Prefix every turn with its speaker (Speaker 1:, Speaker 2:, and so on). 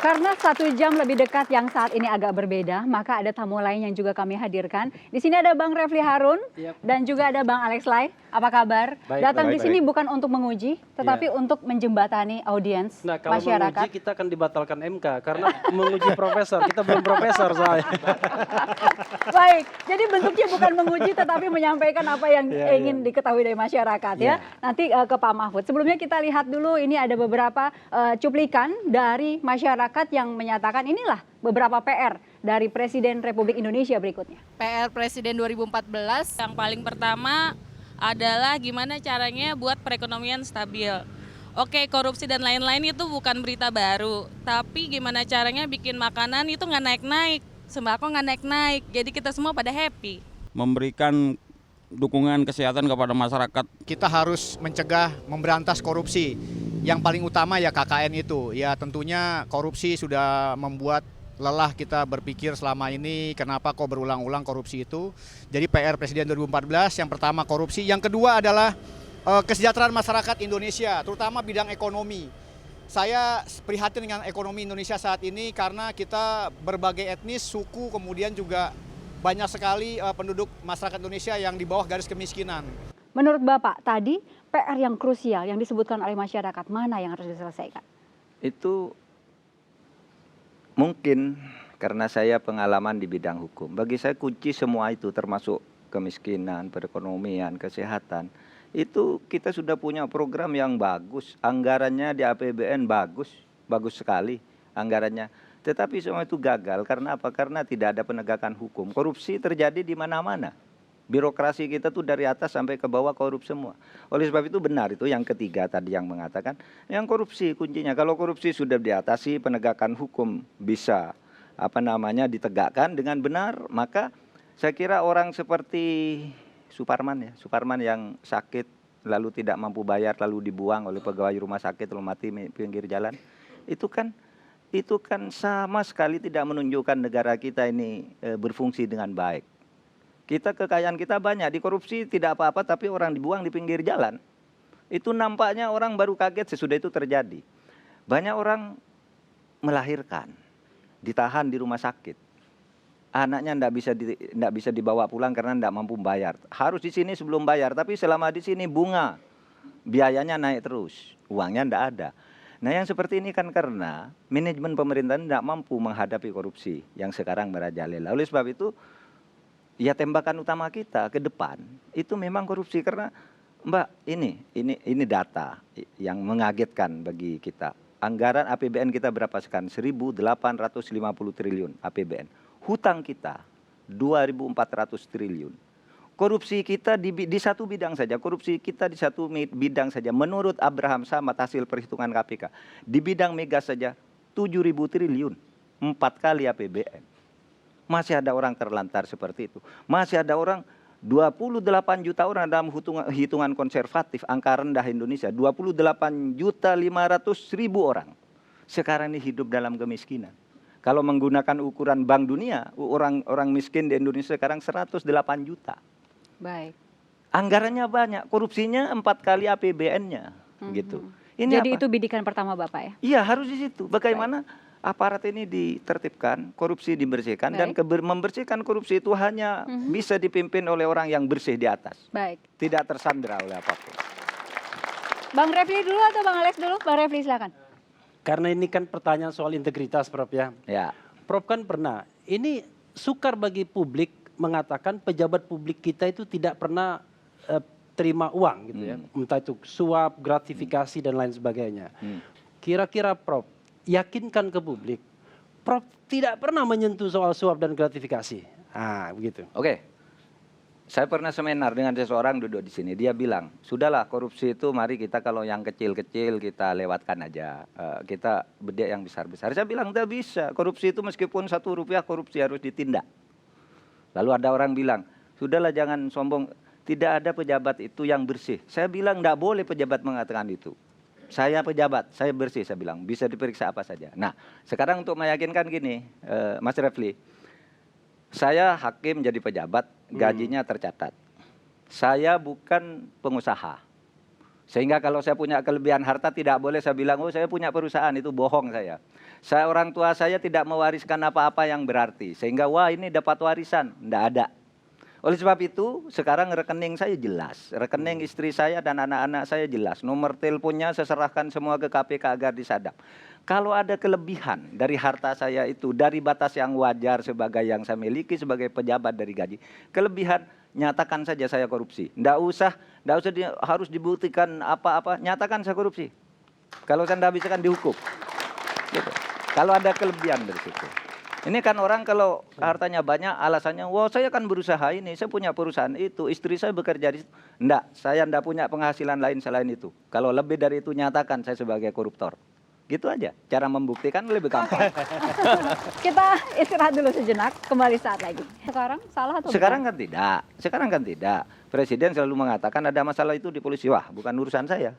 Speaker 1: Karena 1 jam lebih dekat yang saat ini agak berbeda, maka ada tamu lain yang juga kami hadirkan. Di sini ada Bang Refli Harun dan juga ada Bang Alex Lai. Apa kabar? Datang di sini bukan untuk menguji, tetapi untuk menjembatani audiens
Speaker 2: Nah, kalau
Speaker 1: masyarakat.
Speaker 2: menguji kita akan dibatalkan MK karena menguji profesor, kita belum profesor soalnya.
Speaker 1: Baik, jadi bentuknya bukan menguji tetapi menyampaikan apa yang ingin diketahui dari masyarakat ya. Nanti ke Pak Mahfud. Sebelumnya kita lihat dulu ini ada beberapa cuplikan dari masyarakat yang menyatakan inilah beberapa PR dari Presiden Republik Indonesia berikutnya.
Speaker 3: PR Presiden 2014 yang paling pertama adalah gimana caranya buat perekonomian stabil. Oke, korupsi dan lain-lain itu bukan berita baru, tapi gimana caranya bikin makanan itu nggak naik-naik, sembako nggak naik-naik, jadi kita semua pada happy.
Speaker 4: Memberikan dukungan kesehatan kepada masyarakat.
Speaker 5: Kita harus mencegah, memberantas korupsi. Yang paling utama ya KKN itu. Ya tentunya korupsi sudah membuat lelah kita berpikir selama ini kenapa kok berulang-ulang korupsi itu. Jadi PR Presiden 2014 yang pertama korupsi, yang kedua adalah kesejahteraan masyarakat Indonesia, terutama bidang ekonomi. Saya prihatin dengan ekonomi Indonesia saat ini karena kita berbagai etnis, suku, kemudian juga banyak sekali penduduk masyarakat Indonesia yang di bawah garis kemiskinan.
Speaker 1: Menurut Bapak, tadi PR yang krusial yang disebutkan oleh masyarakat, mana yang harus diselesaikan?
Speaker 6: Itu mungkin karena saya pengalaman di bidang hukum. Bagi saya kunci semua itu termasuk kemiskinan, perekonomian, kesehatan. Itu kita sudah punya program yang bagus, anggarannya di APBN bagus sekali anggarannya. Tetapi semua itu gagal karena apa? Karena tidak ada penegakan hukum. Korupsi terjadi di mana-mana. Birokrasi kita tuh dari atas sampai ke bawah korup semua. Oleh sebab itu benar itu yang ketiga tadi yang mengatakan yang korupsi kuncinya. Kalau korupsi sudah diatasi, penegakan hukum bisa ditegakkan dengan benar, maka saya kira orang seperti Suparman yang sakit lalu tidak mampu bayar lalu dibuang oleh pegawai rumah sakit lalu mati di pinggir jalan. Itu kan sama sekali tidak menunjukkan negara kita ini berfungsi dengan baik. Kekayaan kita banyak, dikorupsi tidak apa-apa tapi orang dibuang di pinggir jalan. Itu nampaknya orang baru kaget sesudah itu terjadi. Banyak orang melahirkan, ditahan di rumah sakit. Anaknya tidak bisa dibawa pulang karena tidak mampu bayar. Harus di sini sebelum bayar, tapi selama di sini bunga, biayanya naik terus, uangnya tidak ada. Nah yang seperti ini kan karena manajemen pemerintahan tidak mampu menghadapi korupsi yang sekarang merajalela. Oleh sebab itu, ya tembakan utama kita ke depan itu memang korupsi karena Mbak ini data yang mengagetkan bagi kita. Anggaran APBN kita berapa sekarang? 1.850 triliun APBN. Hutang kita 2.400 triliun. Korupsi kita di satu bidang saja, menurut Abraham Samad hasil perhitungan KPK, di bidang migas saja 7.000 triliun, 4 kali APBN. Masih ada orang terlantar seperti itu. Masih ada orang 28 juta orang dalam hitungan konservatif, angka rendah Indonesia, 28.500.000 orang. Sekarang ini hidup dalam kemiskinan. Kalau menggunakan ukuran Bank Dunia, orang miskin di Indonesia sekarang 108 juta.
Speaker 1: Baik.
Speaker 6: Anggarannya banyak, korupsinya 4 kali APBN-nya, gitu.
Speaker 1: Jadi itu bidikan pertama Bapak ya?
Speaker 6: Iya, harus di situ. Bagaimana aparat ini ditertibkan, korupsi dibersihkan, dan membersihkan korupsi itu hanya bisa dipimpin oleh orang yang bersih di atas.
Speaker 1: Baik.
Speaker 6: Tidak tersandra oleh apapun.
Speaker 1: Bang Refli dulu atau Bang Alex dulu? Bang Refli silakan.
Speaker 2: Karena ini kan pertanyaan soal integritas, Prof ya.
Speaker 6: Ya.
Speaker 2: Prof kan pernah, ini sukar bagi publik mengatakan pejabat publik kita itu tidak pernah terima uang gitu ya. Entah itu suap, gratifikasi dan lain sebagainya. Kira-kira Prof, yakinkan ke publik, Prof tidak pernah menyentuh soal suap dan gratifikasi. Begitu.
Speaker 6: Oke. Saya pernah seminar dengan seseorang duduk di sini. Dia bilang, sudahlah korupsi itu mari kita kalau yang kecil-kecil kita lewatkan aja. Kita bedik yang besar-besar. Saya bilang tidak bisa. Korupsi itu meskipun 1 rupiah korupsi harus ditindak. Lalu ada orang bilang, sudahlah jangan sombong. Tidak ada pejabat itu yang bersih. Saya bilang tidak boleh pejabat mengatakan itu. Saya pejabat, saya bersih, saya bilang. Bisa diperiksa apa saja. Nah, sekarang untuk meyakinkan gini, Mas Refli. Saya hakim jadi pejabat, gajinya tercatat. Saya bukan pengusaha. Sehingga kalau saya punya kelebihan harta tidak boleh saya bilang, oh saya punya perusahaan, itu bohong saya. Orang tua saya tidak mewariskan apa-apa yang berarti. Sehingga wah ini dapat warisan, tidak ada. Oleh sebab itu sekarang rekening saya jelas. Rekening istri saya dan anak-anak saya jelas. Nomor teleponnya saya serahkan semua ke KPK agar disadap. Kalau ada kelebihan dari harta saya itu, dari batas yang wajar sebagai yang saya miliki sebagai pejabat dari gaji, kelebihan, nyatakan saja saya korupsi. Nggak usah harus dibuktikan apa-apa, nyatakan saya korupsi. Kalau saya nggak bisa kan dihukum. Gitu. Kalau ada kelebihan dari situ. Ini kan orang kalau hartanya banyak alasannya, wah saya kan berusaha ini, saya punya perusahaan itu, istri saya bekerja di situ. Nggak, saya nggak punya penghasilan lain selain itu. Kalau lebih dari itu nyatakan saya sebagai koruptor. Gitu aja, cara membuktikan lebih gampang.
Speaker 1: Kita istirahat dulu sejenak, kembali saat lagi. Sekarang salah atau
Speaker 6: Sekarang kan tidak. Presiden selalu mengatakan ada masalah itu di polisi. Wah, bukan urusan saya.